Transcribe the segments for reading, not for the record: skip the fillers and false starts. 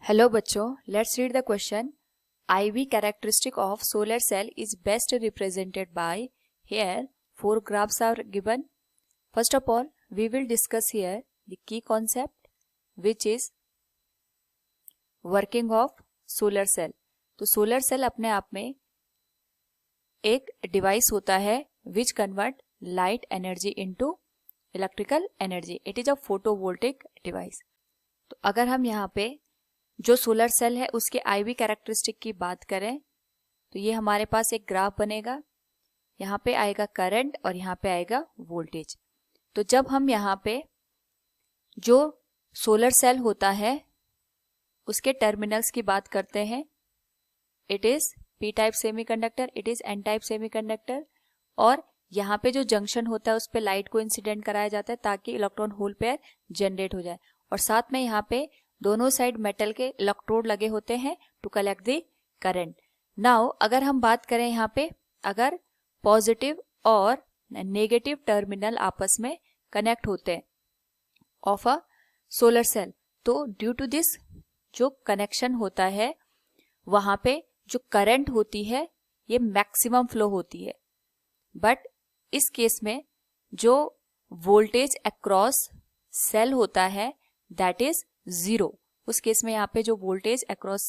Hello बच्चों, let's read the question. IV characteristic of solar cell is best represented by. Here, 4 graphs are given. First of all, we will discuss here the key concept, which is working of solar cell. तो solar cell अपने आप में एक device होता है which convert light energy into electrical energy. It is a photovoltaic device. तो अगर हम यहाँ पे जो सोलर सेल है उसके IV कैरेक्टरिस्टिक की बात करें तो ये हमारे पास एक ग्राफ बनेगा. यहाँ पे आएगा करंट और यहाँ पे आएगा वोल्टेज. तो जब हम यहाँ पे जो सोलर सेल होता है उसके टर्मिनल्स की बात करते हैं, it is P type semiconductor, it is N type semiconductor, और यहाँ पे जो जंक्शन होता है उस पे लाइट को इंसिडेंट कराया जाता है ताकि इलेक्ट्रॉन होल पेयर जनरेट हो जाए. और साथ में यहाँ पे दोनों साइड मेटल के इलेक्ट्रोड लगे होते हैं to collect the current. Now अगर हम बात करें यहाँ पे अगर पॉजिटिव और नेगेटिव टर्मिनल आपस में कनेक्ट होते हैं ऑफ अ सोलर सेल, तो ड्यू टू दिस जो कनेक्शन होता है वहां पे जो करंट होती है ये मैक्सिमम फ्लो होती है. बट इस केस में जो वोल्टेज अक्रॉस सेल होता है दैट इज 0. उस केस में यहाँ पे जो वोल्टेज अक्रॉस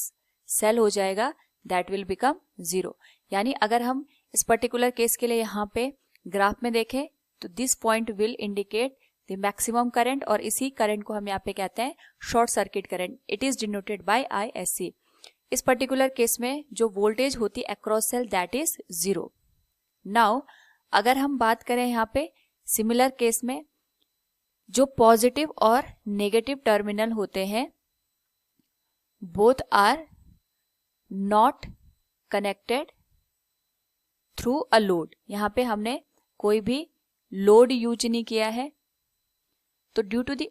सेल हो जाएगा दैट विल बिकम 0. यानी अगर हम इस पर्टिकुलर केस के लिए यहाँ पे ग्राफ में देखें तो this point will indicate the maximum current, और इसी करंट को हम यहाँ पे कहते हैं short circuit current. It is denoted by ISC. इस पर्टिकुलर केस में जो वोल्टेज होती है across cell that is 0. Now अगर हम बात करें यहाँ पे सिमिलर केस में जो पॉजिटिव और नेगेटिव टर्मिनल होते हैं both are not connected through a load. यहाँ पे हमने कोई भी लोड यूज नहीं किया है, तो due to the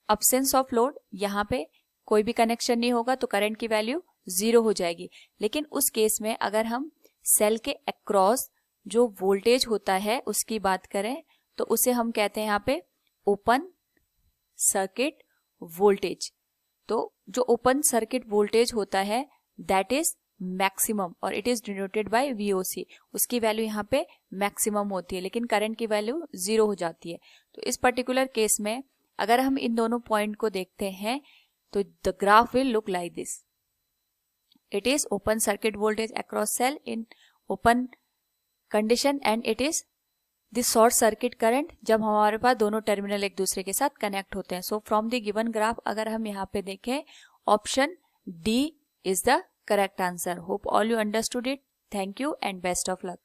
absence of load यहाँ पे कोई भी कनेक्शन नहीं होगा तो करंट की वैल्यू 0 हो जाएगी. लेकिन उस केस में अगर हम सेल के अक्रॉस जो वोल्टेज होता है उसकी बात करें तो उसे हम कहते हैं यहाँ पे ओपन सर्किट वोल्टेज. तो जो ओपन सर्किट वोल्टेज होता है दैट इज मैक्सिमम और it is denoted bye VOC. उसकी वैल्यू यहाँ पे मैक्सिमम होती है लेकिन करंट की वैल्यू 0 हो जाती है. तो इस पर्टिकुलर केस में अगर हम इन दोनों पॉइंट को देखते हैं तो the graph will look like this. It is open circuit voltage across cell in open condition and it is this short circuit current जब हमारे पास दोनों टर्मिनल एक दूसरे के साथ कनेक्ट होते हैं. So from the given graph अगर हम यहाँ पे देखें option D is the correct answer. Hope all you understood it. Thank you and best of luck.